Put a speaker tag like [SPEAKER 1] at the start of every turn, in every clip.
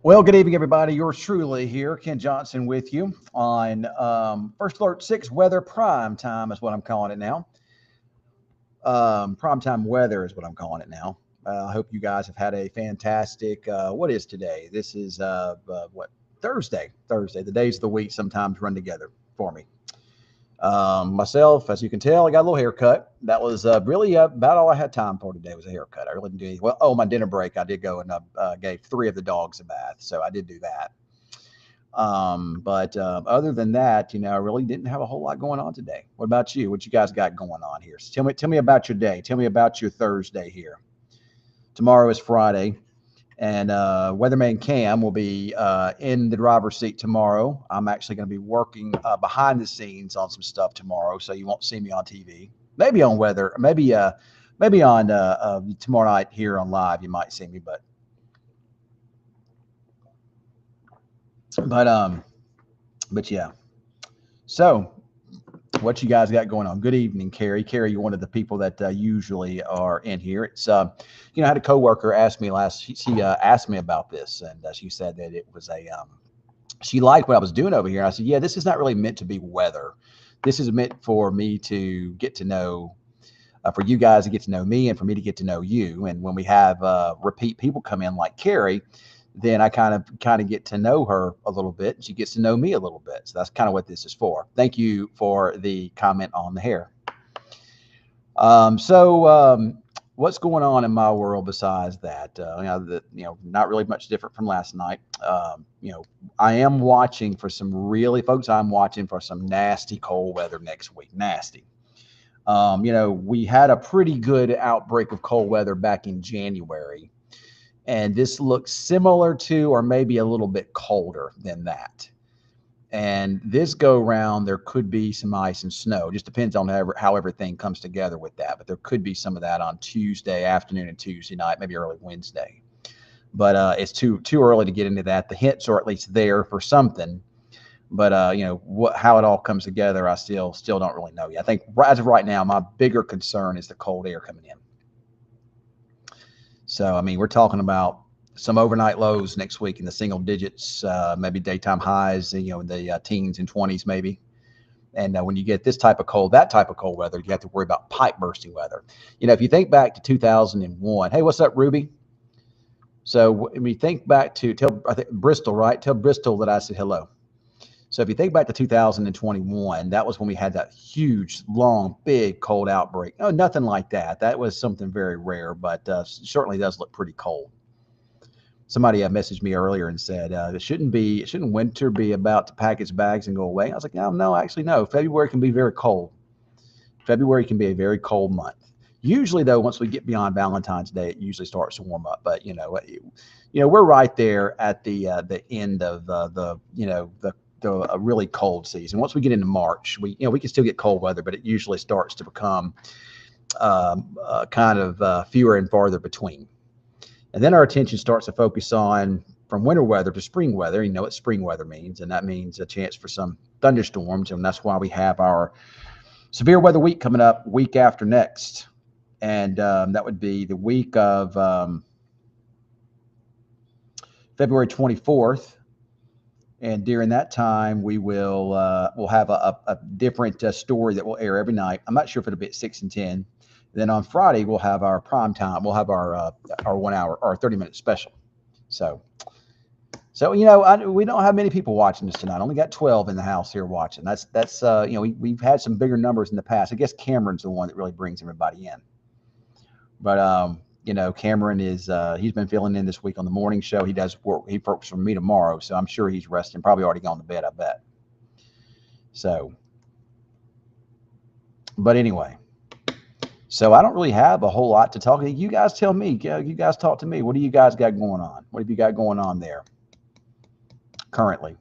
[SPEAKER 1] Well, good evening, everybody. Yours truly here, Ken Johnson, with you on First Alert 6 Weather Prime Time is what I'm calling it now. Prime Time Weather is what I'm calling it now. I hope you guys have had a fantastic, what is today? This is, what, Thursday. Thursday. The days of the week sometimes run together for me. Myself, as you can tell, I got a little haircut. That was really about all I had time for today was a haircut. I really didn't do anything. Well, my dinner break, I did go and gave 3 of the dogs a bath, so I did do that. But other than that, I really didn't have a whole lot going on today. What about you? What you guys got going on here? So tell me about your day. Tell me about your Thursday here. Tomorrow is Friday. And Weatherman Cam will be in the driver's seat tomorrow. I'm actually going to be working behind the scenes on some stuff tomorrow, so you won't see me on TV. Maybe on weather, maybe on tomorrow night here on live. You might see me, but yeah. So, what you guys got going on? Good evening, Carrie. Carrie, you're one of the people that usually are in here. It's I had a coworker ask me she asked me about this, and she said that it was she liked what I was doing over here. And I said, yeah, this is not really meant to be weather. This is meant for me to get to know, for you guys to get to know me, and for me to get to know you. And when we have repeat people come in like Carrie, then I kind of get to know her a little bit, and she gets to know me a little bit. So that's kind of what this is for. Thank you for the comment on the hair. What's going on in my world besides that? Not really much different from last night. I am watching for I'm watching for some nasty cold weather next week. Nasty. We had a pretty good outbreak of cold weather back in January. And this looks similar to, or maybe a little bit colder than that. And this go round, there could be some ice and snow. Just depends on how everything comes together with that. But there could be some of that on Tuesday afternoon and Tuesday night, maybe early Wednesday. But it's too early to get into that. The hints are at least there for something. But how it all comes together, I still don't really know yet. I think as of right now, my bigger concern is the cold air coming in. So, I mean, we're talking about some overnight lows next week in the single digits, maybe daytime highs, in the teens and 20s maybe. And when you get that type of cold weather, you have to worry about pipe bursting weather. If you think back to 2001, hey, what's up, Ruby? So when you think back to Bristol, right? Tell Bristol that I said hello. So if you think back to 2021, that was when we had that huge, long, big cold outbreak. No, nothing like that. That was something very rare, but certainly does look pretty cold. Somebody messaged me earlier and said, shouldn't winter be about to pack its bags and go away? I was like, no, actually, no. February can be very cold. February can be a very cold month. Usually, though, once we get beyond Valentine's Day, it usually starts to warm up. But we're right there at the end of the a really cold season. Once we get into March, we can still get cold weather, but it usually starts to become fewer and farther between. And then our attention starts to focus on from winter weather to spring weather. You know what spring weather means, and that means a chance for some thunderstorms, and that's why we have our severe weather week coming up week after next, and that would be the week of February 24th. And during that time, we'll have a different story that will air every night. I'm not sure if it'll be at 6 and 10. Then on Friday, we'll have our prime time. We'll have our 1 hour or 30-minute special. So we don't have many people watching this tonight. Only got 12 in the house here watching. That's we've had some bigger numbers in the past. I guess Cameron's the one that really brings everybody in. But Cameron is he's been filling in this week on the morning show. He does work. He works for me tomorrow, so I'm sure he's resting. Probably already gone to bed, I bet. So, but anyway, so I don't really have a whole lot to talk. You guys tell me. You guys talk to me. What do you guys got going on? What have you got going on there currently?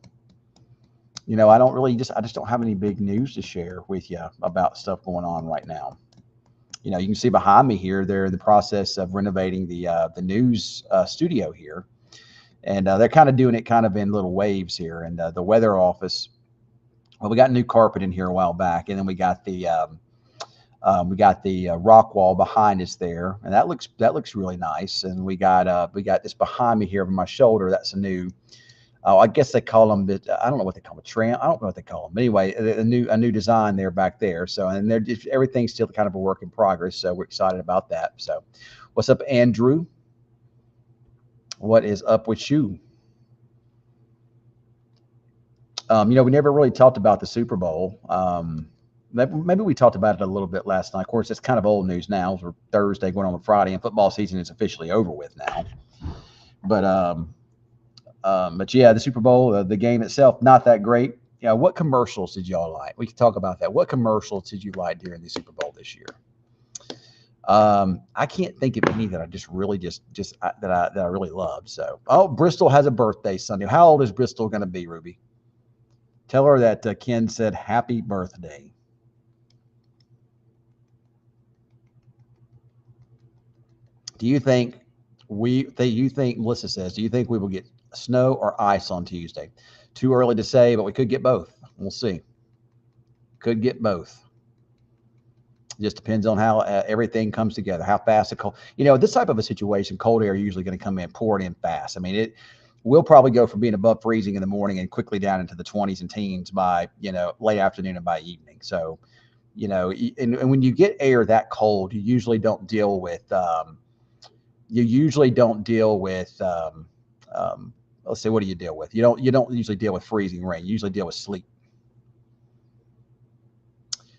[SPEAKER 1] I don't really I just don't have any big news to share with you about stuff going on right now. You can see behind me here, they're in the process of renovating the news studio here. And they're kind of doing it kind of in little waves here. And the weather office, well, we got new carpet in here a while back. And then we got the We got the rock wall behind us there, and that looks really nice. And we got this behind me here over my shoulder. That's a new. I guess they call them. I don't know what they call them. A tram. I don't know what they call them. But anyway, a new design there back there. So and they're just, everything's still kind of a work in progress. So we're excited about that. So, what's up, Andrew? What is up with you? We never really talked about the Super Bowl. Maybe we talked about it a little bit last night. Of course, it's kind of old news now. We're Thursday going on to Friday, and football season is officially over with now. But yeah, the Super Bowl, the game itself, not that great. Yeah, what commercials did y'all like? We can talk about that. What commercials did you like during the Super Bowl this year? I can't think of any that I just really that I really loved. So, Bristol has a birthday Sunday. How old is Bristol going to be, Ruby? Tell her that Ken said happy birthday. Do you think Melissa says, do you think we will get snow or ice on Tuesday? Too early to say, but we could get both. We'll see. Could get both. Just depends on how everything comes together, how fast the cold. This type of a situation, cold air usually going to come in, pour it in fast. I mean, it will probably go from being above freezing in the morning and quickly down into the 20s and teens by, late afternoon and by evening. So, and when you get air that cold, you usually don't deal with, let's say, what do you deal with? You don't usually deal with freezing rain. You usually deal with sleet.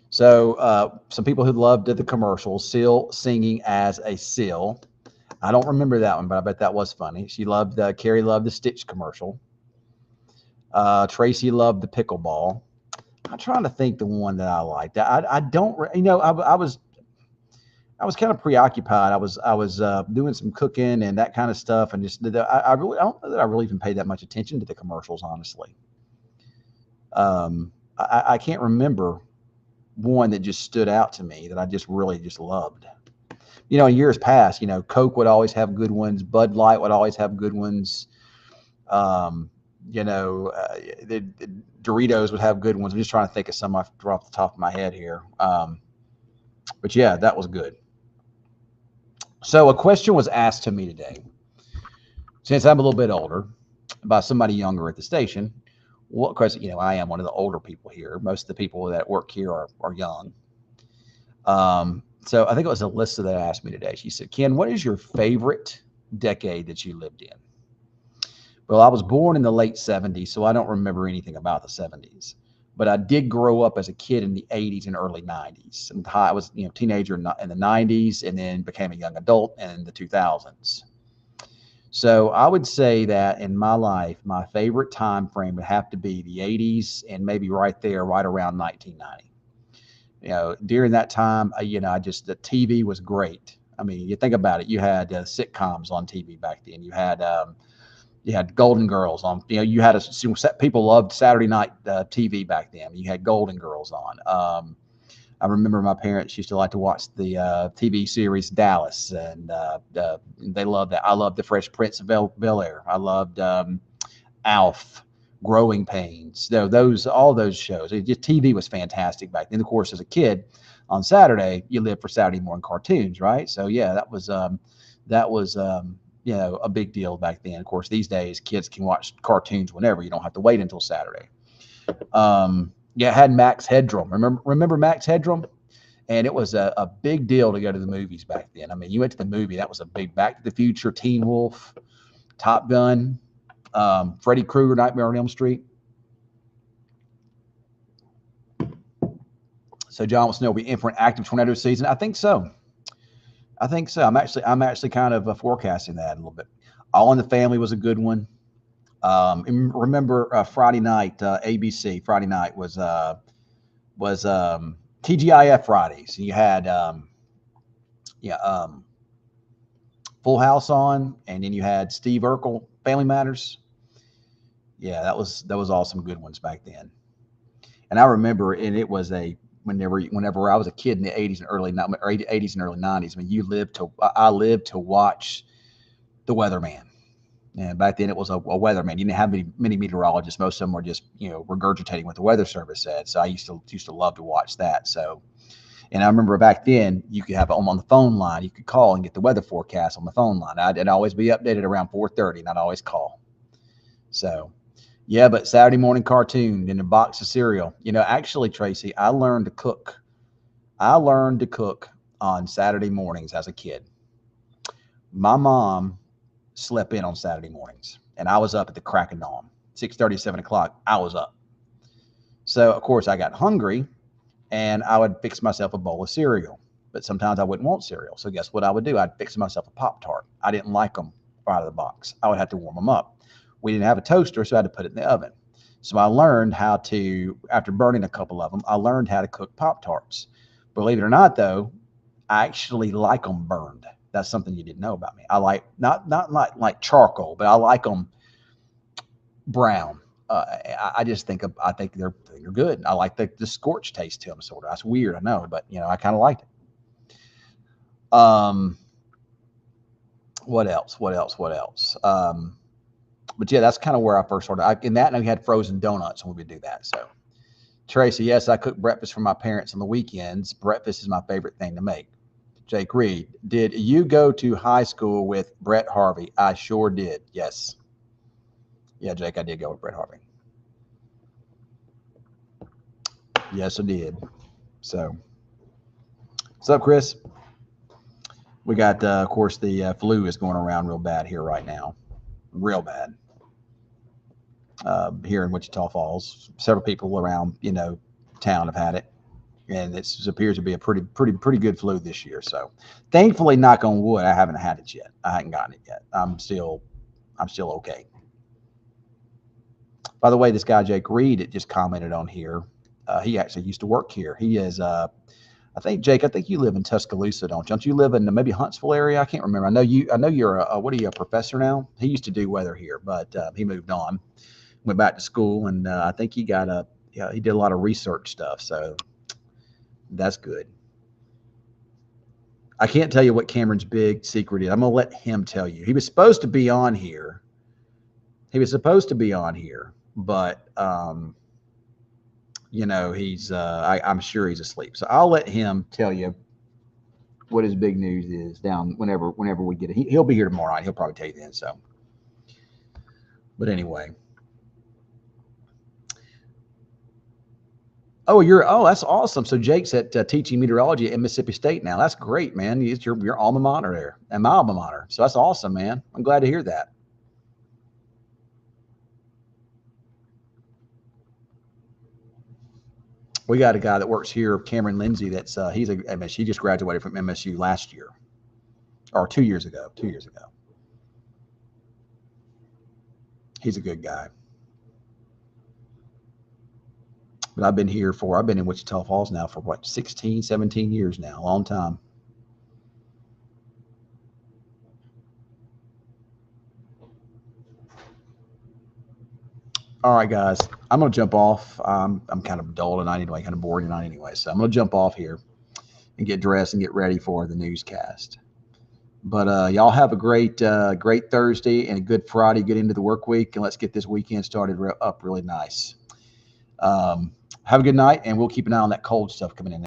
[SPEAKER 1] So some people who loved the commercials, Seal singing as a seal. I don't remember that one, but I bet that was funny. Carrie loved the Stitch commercial. Tracy loved the pickleball. I'm trying to think the one that I liked. I don't, I was kind of preoccupied. I was doing some cooking and that kind of stuff, and just I don't know that I really even paid that much attention to the commercials, honestly. I can't remember one that just stood out to me that I just really just loved. In years past, Coke would always have good ones. Bud Light would always have good ones. The Doritos would have good ones. I'm just trying to think of some off the top of my head here. But yeah, that was good. So a question was asked to me today, since I'm a little bit older, by somebody younger at the station. Of course, I am one of the older people here. Most of the people that work here are young. So I think it was Alyssa that asked me today. She said, Ken, what is your favorite decade that you lived in? Well, I was born in the late 70s, so I don't remember anything about the 70s. But I did grow up as a kid in the 80s and early 90s. And I was, teenager in the 90s, and then became a young adult in the 2000s. So I would say that in my life, my favorite time frame would have to be the 80s, and maybe right around 1990. During that time, the TV was great. I mean, you think about it, you had sitcoms on TV back then. You had Golden Girls on. You had people loved Saturday night TV back then. You had Golden Girls on. I remember my parents used to like to watch the TV series Dallas, and they loved that. I loved the Fresh Prince of Bel-Air. I loved Alf, Growing Pains. All those shows. TV was fantastic back then. Of course, as a kid, on Saturday you lived for Saturday morning cartoons, right? So yeah, that was a big deal back then. Of course, these days kids can watch cartoons whenever. You don't have to wait until Saturday. It had Max Headroom. Remember Max Headroom? And it was a big deal to go to the movies back then. I mean, you went to the movie, that was a big. Back to the Future, Teen Wolf, Top Gun, Freddy Krueger, Nightmare on Elm Street. So John wants to know, are we in for an active tornado season? I think so. I'm actually kind of forecasting that a little bit. All in the Family was a good one. Remember Friday night, ABC Friday night was TGIF Fridays. You had Full House on, and then you had Steve Urkel, Family Matters. Yeah, that was all some good ones back then. And I remember, and it was whenever I was a kid in the 80s and early 90s, I mean, I lived to watch The Weatherman. And back then it was a weatherman. You didn't have many meteorologists. Most of them were just, regurgitating what the Weather Service said. So I used to love to watch that. So, And I remember back then, you could have them on the phone line. You could call and get the weather forecast on the phone line. I'd always be updated around 4:30, and I'd always call. So, yeah, but Saturday morning cartoon and a box of cereal. Actually, Tracy, I learned to cook. I learned to cook on Saturday mornings as a kid. My mom slept in on Saturday mornings, and I was up at the crack of dawn, 6:30, 7 o'clock. I was up. So, of course, I got hungry, and I would fix myself a bowl of cereal. But sometimes I wouldn't want cereal. So guess what I would do? I'd fix myself a Pop-Tart. I didn't like them out of the box. I would have to warm them up. We didn't have a toaster, so I had to put it in the oven. So I learned how to, after burning a couple of them, I learned how to cook Pop-Tarts. Believe it or not, though, I actually like them burned. That's something you didn't know about me. I like not like charcoal, but I like them brown. I just think they're good. I like the scorch taste to them, sort of. That's weird, I know, but I kind of liked it. What else? But yeah, that's kind of where I first started. In that, and we had frozen donuts when we would do that. So, Tracy, yes, I cook breakfast for my parents on the weekends. Breakfast is my favorite thing to make. Jake Reed, did you go to high school with Brett Harvey? I sure did. Yes. Yeah, Jake, I did go with Brett Harvey. Yes, I did. So, what's up, Chris? We got, of course, the flu is going around real bad here right now. Real bad. Here in Wichita Falls, several people around, town have had it. And it appears to be a pretty good flu this year. So, thankfully, knock on wood, I haven't had it yet. I haven't gotten it yet. I'm still okay. By the way, this guy Jake Reed, it just commented on here. He actually used to work here. He is, I think, Jake. I think you live in Tuscaloosa, don't you? Live in maybe Huntsville area? I can't remember. I know you're what are you, a professor now? He used to do weather here, but he moved on, went back to school, and I think he did a lot of research stuff. So that's good. I can't tell you what Cameron's big secret is. I'm going to let him tell you. He was supposed to be on here. But he's I'm sure he's asleep. So I'll let him tell you what his big news is down whenever we get it. He'll be here tomorrow night. He'll probably tell you then. So, but anyway. Oh, that's awesome. So Jake's at teaching meteorology at Mississippi State now. That's great, man. It's your alma mater there, and my alma mater. So that's awesome, man. I'm glad to hear that. We got a guy that works here, Cameron Lindsay. That's he's a MSU. He just graduated from MSU last year, or 2 years ago. 2 years ago. He's a good guy. But I've been in Wichita Falls now for 16, 17 years now, a long time. All right, guys, I'm going to jump off. I'm kind of dull tonight anyway, kind of bored tonight anyway. So I'm going to jump off here and get dressed and get ready for the newscast. But y'all have a great Thursday and a good Friday. Get into the work week, and let's get this weekend started up really nice. Have a good night, and we'll keep an eye on that cold stuff coming in.